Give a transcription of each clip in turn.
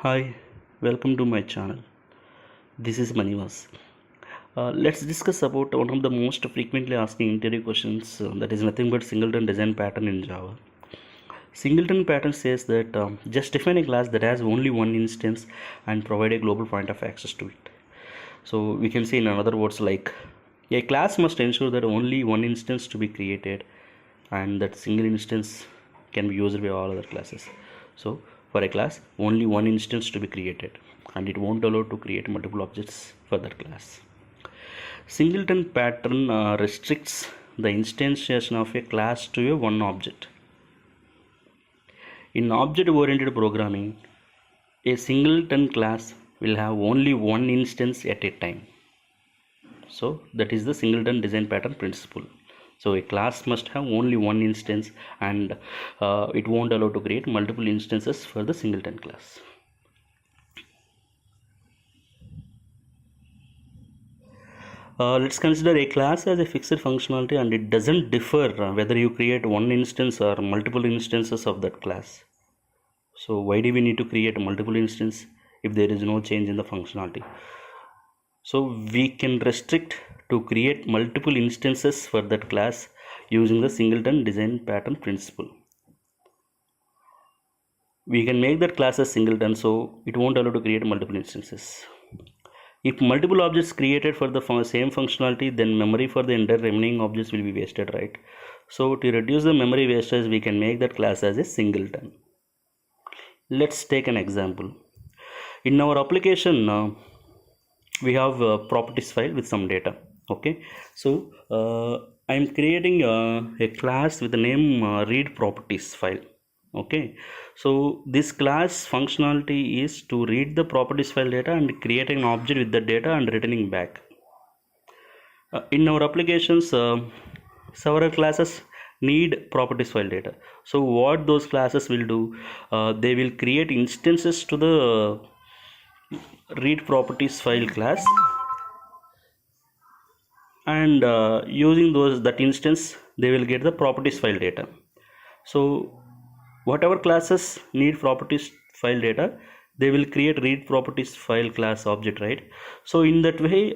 Hi, welcome to my channel. This is Manivas. Let's discuss about one of the most frequently asking interview questions that is nothing but singleton design pattern in Java. Singleton pattern says that just define a class that has only one instance and provide a global point of access to it. So we can say in other words like a class must ensure that only one instance to be created and that single instance can be used by all other classes. So for a class only one instance to be created and it won't allow to create multiple objects for that class. Singleton pattern restricts the instantiation of a class to a one object. In object oriented programming, a singleton class will have only one instance at a time. So that is the singleton design pattern principle. So a class must have only one instance and it won't allow to create multiple instances for the singleton class. Let's consider a class as a fixed functionality and it doesn't differ whether you create one instance or multiple instances of that class. So why do we need to create multiple instances if there is no change in the functionality? So we can restrict to create multiple instances for that class using the singleton design pattern principle. We can make that class as singleton so it won't allow to create multiple instances. If multiple objects created for the same functionality, then memory for the entire remaining objects will be wasted, right? So to reduce the memory wastage, we can make that class as a singleton. Let's take an example. In our application, we have a properties file with some data. Okay, so I'm creating a class with the name read properties file. Okay, so this class functionality is to read the properties file data and create an object with the data and returning back. In our applications, several classes need properties file data. So what those classes will do, they will create instances to the read properties file class and using that instance they will get the properties file data. So whatever classes need properties file data, they will create read properties file class object, right? So in that way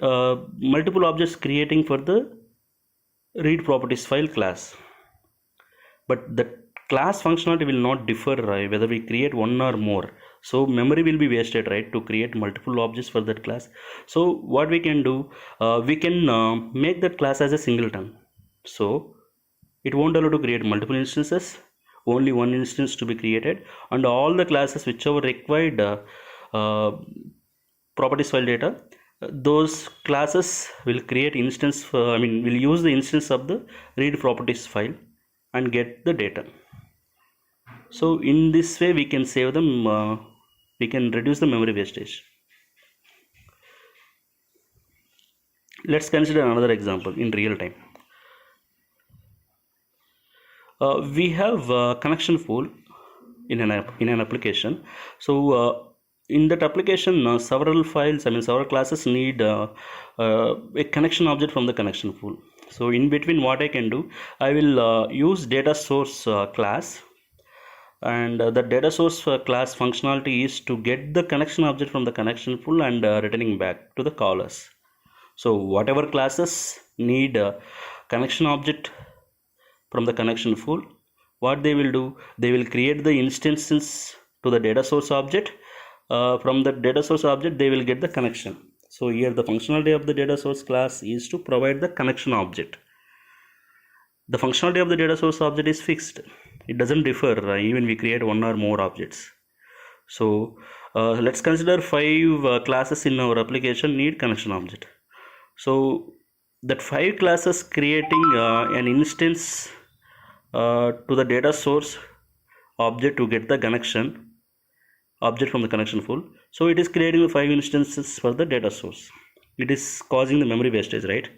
multiple objects creating for the read properties file class, but the class functionality will not differ, right, whether we create one or more. So memory will be wasted, right, to create multiple objects for that class. So what we can do, we can make that class as a singleton, so it won't allow to create multiple instances, only one instance to be created, and all the classes whichever required properties file data, those classes will create instance for, will use the instance of the read properties file and get the data. So in this way we can save them, we can reduce the memory wastage. Let's consider another example in real time. We have a connection pool in an application. So in that application, several files, several classes need a connection object from the connection pool. So in between, what I can do, I will use data source class, and the data source class functionality is to get the connection object from the connection pool and returning back to the callers. So whatever classes need a connection object from the connection pool, what they will do, they will create the instances to the data source object. From the data source object they will get the connection. So here the functionality of the data source class is to provide the connection object. The functionality of the data source object is fixed, it doesn't differ even we create one or more objects. So let's consider 5 classes in our application need connection object. So that 5 classes creating an instance to the data source object to get the connection object from the connection pool. So it is creating the 5 instances for the data source. It is causing the memory wastage, right?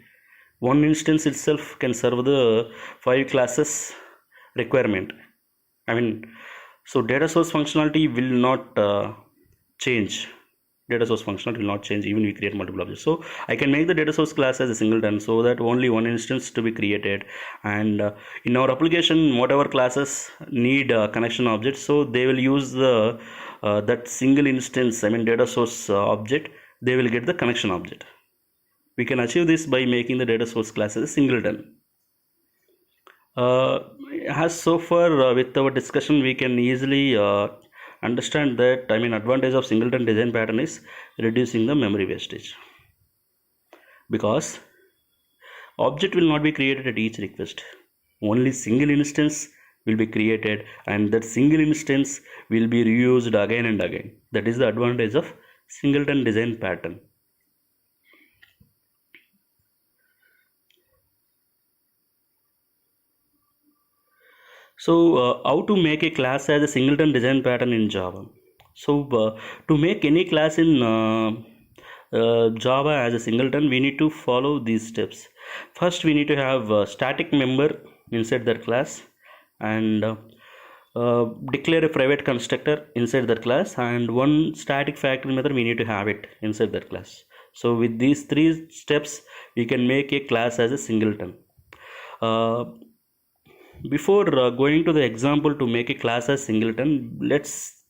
One instance itself can serve the 5 classes requirement. So data source functionality will not change. Data source functionality will not change even we create multiple objects. So I can make the data source class as a singleton so that only one instance to be created, and in our application whatever classes need connection objects, so they will use the that single instance, I mean data source object, they will get the connection object. We can achieve this by making the data source class as a singleton. As so far with our discussion, we can easily understand that, I mean, advantage of singleton design pattern is reducing the memory wastage, because object will not be created at each request. Only single instance will be created, and that single instance will be reused again and again. That is the advantage of singleton design pattern. So how to make a class as a singleton design pattern in Java? So to make any class in Java as a singleton, we need to follow these steps. First, we need to have a static member inside that class, and declare a private constructor inside that class, and one static factory method we need to have it inside that class. So with these three steps, we can make a class as a singleton. Before going to the example to make a class as singleton, let's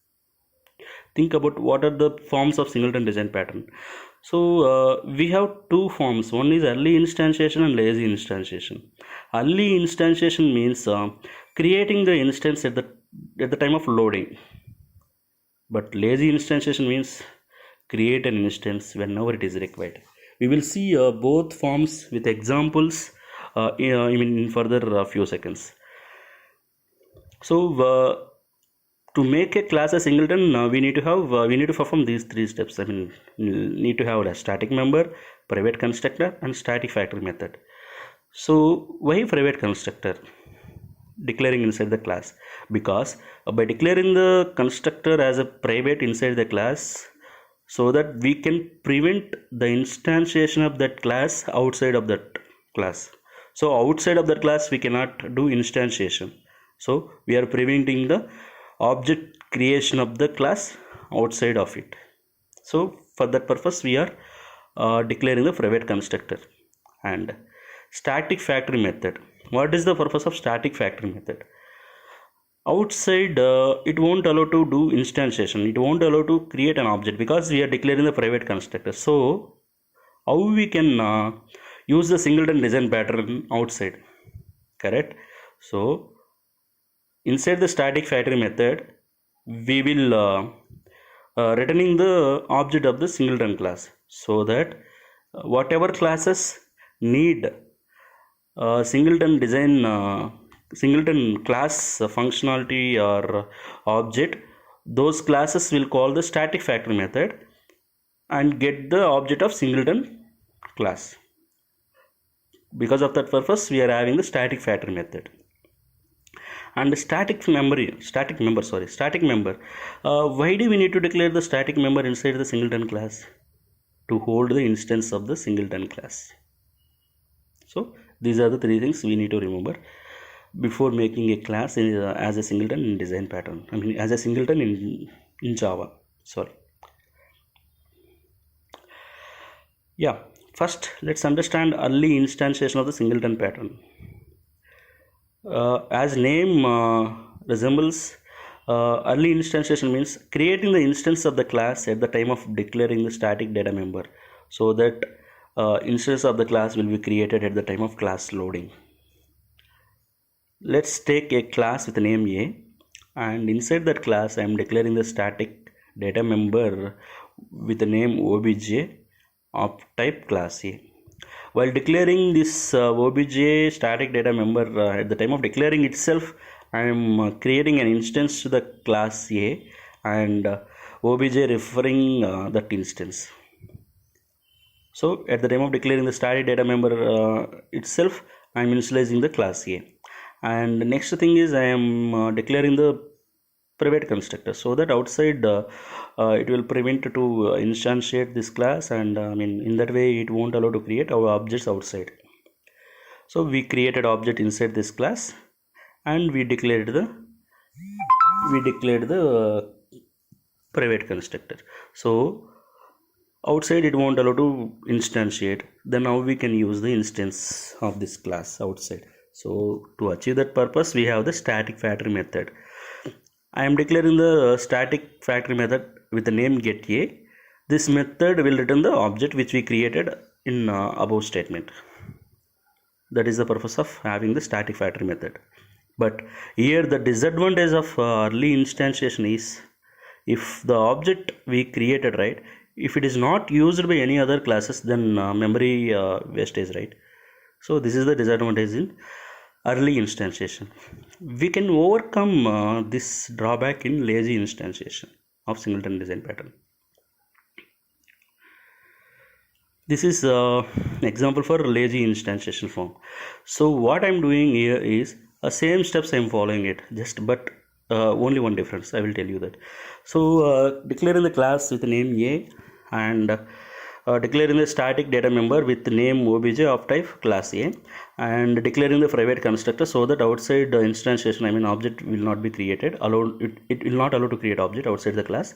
think about what are the forms of singleton design pattern. So we have two forms. One is early instantiation and lazy instantiation. Early instantiation means creating the instance at the time of loading, but lazy instantiation means create an instance whenever it is required. We will see both forms with examples in further few seconds. So to make a class a singleton, we need to perform these three steps. I mean, need to have a static member, private constructor, and static factory method. So why private constructor? Declaring inside the class, because by declaring the constructor as a private inside the class, so that we can prevent the instantiation of that class outside of that class. So outside of that class we cannot do instantiation, so we are preventing the object creation of the class outside of it. So for that purpose we are declaring the private constructor. And static factory method, what is the purpose of static factory method? Outside it won't allow to do instantiation, it won't allow to create an object, because we are declaring the private constructor. So how we can use the singleton design pattern outside? Correct. So inside the static factory method, we will returning the object of the singleton class, so that whatever classes need singleton class functionality or object, those classes will call the static factory method and get the object of singleton class. Because of that purpose, we are having the static factory method. And static member, why do we need to declare the static member inside the singleton class? To hold the instance of the singleton class. So these are the three things we need to remember before making a class as a singleton in design pattern, I mean as a singleton in Java. Sorry. Yeah, first let's understand early instantiation of the singleton pattern. As name resembles, early instantiation means creating the instance of the class at the time of declaring the static data member, so that instance of the class will be created at the time of class loading. Let's take a class with name A, and inside that class I am declaring the static data member with the name obj of type class A. While declaring this obj static data member, at the time of declaring itself, I am creating an instance to the class A, and obj referring that instance. So at the time of declaring the static data member itself, I am initializing the class A. And the next thing is I am declaring the private constructor, so that outside it will prevent to instantiate this class, and in that way it won't allow to create our objects outside. So we created object inside this class, and we declared the private constructor. So outside it won't allow to instantiate. Then now we can use the instance of this class outside. So to achieve that purpose, we have the static factory method. I am declaring the static factory method with the name getA. This method will return the object which we created in above statement. That is the purpose of having the static factory method. But here the disadvantage of early instantiation is, if the object we created, right, if it is not used by any other classes, then memory wastage, right? So this is the disadvantage in early instantiation. We can overcome this drawback in lazy instantiation of singleton design pattern. This is example for lazy instantiation form. So what I'm doing here is same steps I'm following it, just but only one difference. I will tell you that. So declaring the class with the name A, and declaring the static data member with the name obj of type class A, and declaring the private constructor so that outside the instantiation, I mean object will not be created, it will not allow to create object outside the class,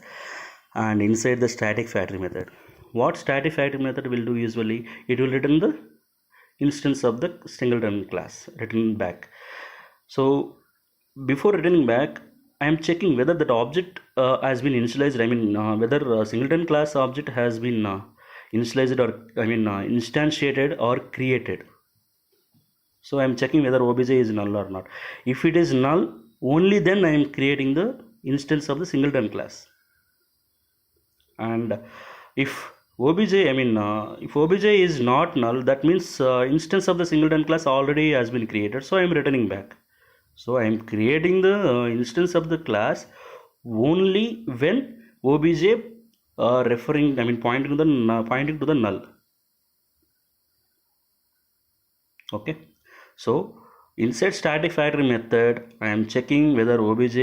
and inside the static factory method. What static factory method will do usually, it will return the instance of the singleton class, return back. So before returning back, I am checking whether that object has been initialized, I mean whether singleton class object has been initialized, or I mean instantiated or created. So I am checking whether obj is null or not. If it is null, only then I am creating the instance of the singleton class. And if obj, I mean if obj is not null, that means instance of the singleton class already has been created, so I am returning back. So I am creating the instance of the class only when obj referring, I mean pointing to the null. Okay, so inside static factory method, I am checking whether obj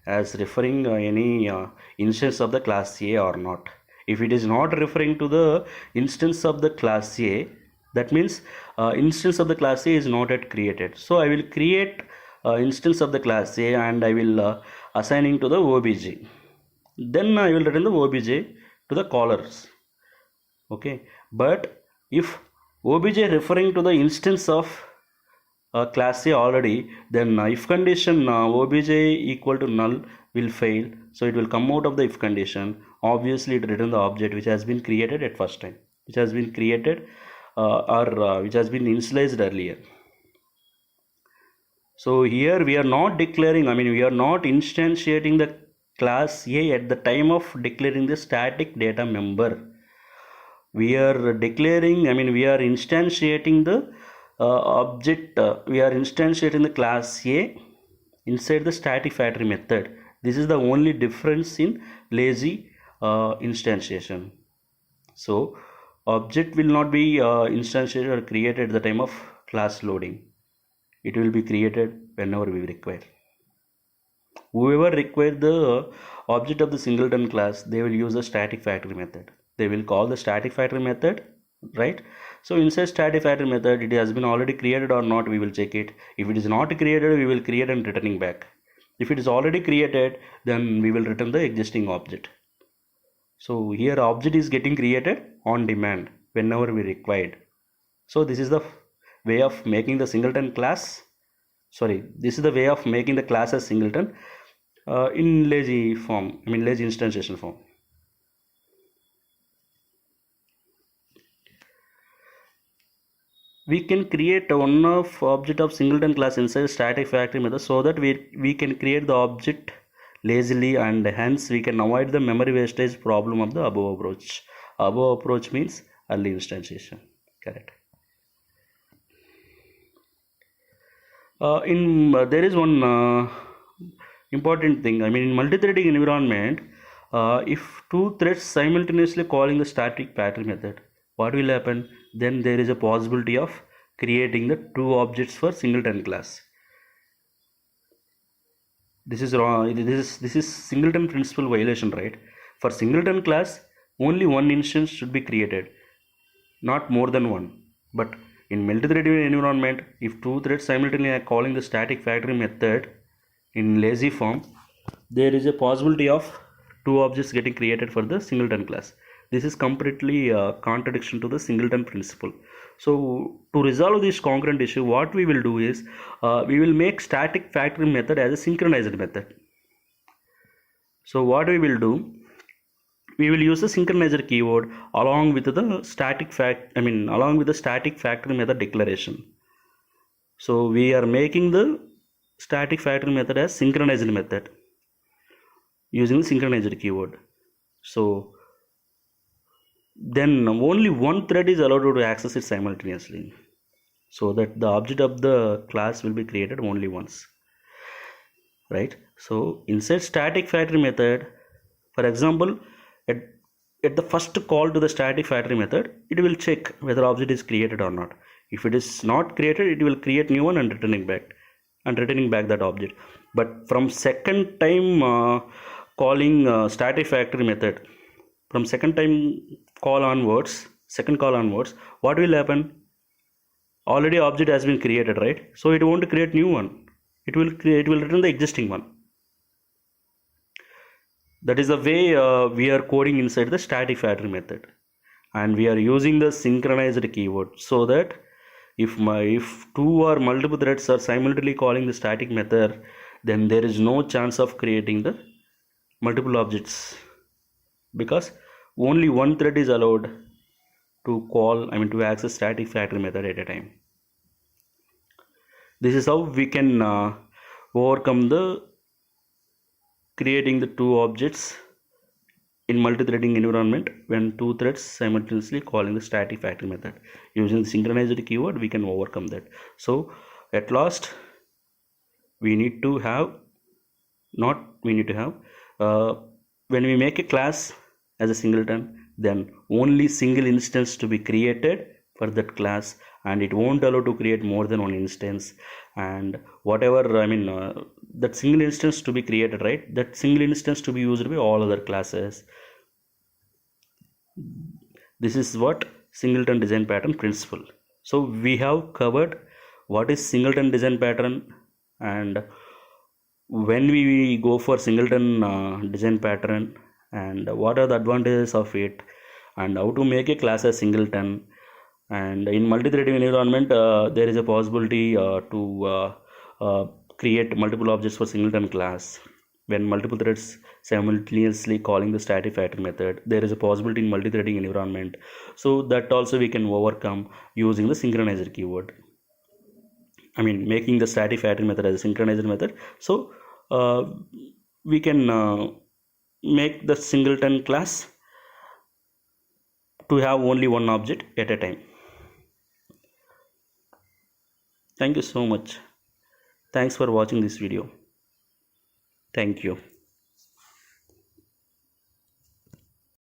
as referring any instance of the class A or not. If it is not referring to the instance of the class A, that means instance of the class A is not yet created. So I will create instance of the class A, and I will assigning to the obj. Then I will return the obj to the callers. Okay, but if obj referring to the instance of class A already, then if condition obj equal to null will fail, so it will come out of the if condition. Obviously it return the object which has been created at first time, which has been created or which has been initialized earlier. So here we are not declaring, I mean we are not instantiating the class A at the time of declaring the static data member. We are declaring, I mean we are instantiating the object, we are instantiating the class A inside the static factory method. This is the only difference in lazy instantiation. So object will not be instantiated or created at the time of class loading. It will be created whenever we require. Whoever require the object of the singleton class, they will use the static factory method. They will call the static factory method, right? So inside static factory method, it has been already created or not, we will check it. If it is not created, we will create and returning back. If it is already created, then we will return the existing object. So here object is getting created on demand whenever we required. So this is the way of making the singleton class, this is the way of making the class as singleton in lazy form, I mean lazy instantiation form. We can create one of object of singleton class inside static factory method, so that we can create the object lazily, and hence we can avoid the memory wastage problem of the above approach. Above approach means early instantiation, correct. There is one important thing, I mean in multi-threading environment, if two threads simultaneously calling the static factory method, what will happen? Then there is a possibility of creating the two objects for singleton class. This is wrong. This is singleton principle violation, right? For singleton class, only one instance should be created, not more than one. But in multi-threading environment, if two threads simultaneously are calling the static factory method in lazy form, there is a possibility of two objects getting created for the singleton class. This is completely contradiction to the singleton principle. So to resolve this concurrent issue, what we will do is we will make static factory method as a synchronized method. So what we will do, we will use the synchronizer keyword along with the along with the static factory method declaration. So we are making the static factory method as synchronized method using the synchronizer keyword. So then only one thread is allowed to access it simultaneously, so that the object of the class will be created only once, right? So inside static factory method, for example, at, at the first call to the static factory method, it will check whether object is created or not. If it is not created, it will create new one and returning back that object. But from second time calling static factory method, from second call onwards, what will happen? Already object has been created, right? So it won't create new one. It will return the existing one. That is the way we are coding inside the static factory method, and we are using the synchronized keyword, so that if two or multiple threads are simultaneously calling the static method, then there is no chance of creating the multiple objects, because only one thread is allowed to access static factory method at a time. This is how we can overcome the creating the two objects in multi-threading environment when two threads simultaneously calling the static factory method. Using the synchronized keyword, we can overcome that. So at last, we need to have not we need to have when we make a class as a singleton, then only single instance to be created for that class, and it won't allow to create more than one instance. And whatever that single instance to be created, right, that single instance to be used by all other classes. This is what singleton design pattern principle. So we have covered what is singleton design pattern, and when we go for singleton design pattern, and what are the advantages of it, and how to make a class as singleton. And in multi-threading environment, there is a possibility to create multiple objects for singleton class. When multiple threads simultaneously calling the static factory method, there is a possibility in multi-threading environment. So that also we can overcome using the synchronizer keyword. Making the static factory method as a synchronizer method. So we can make the singleton class to have only one object at a time. Thank you so much. Thanks for watching this video. Thank you.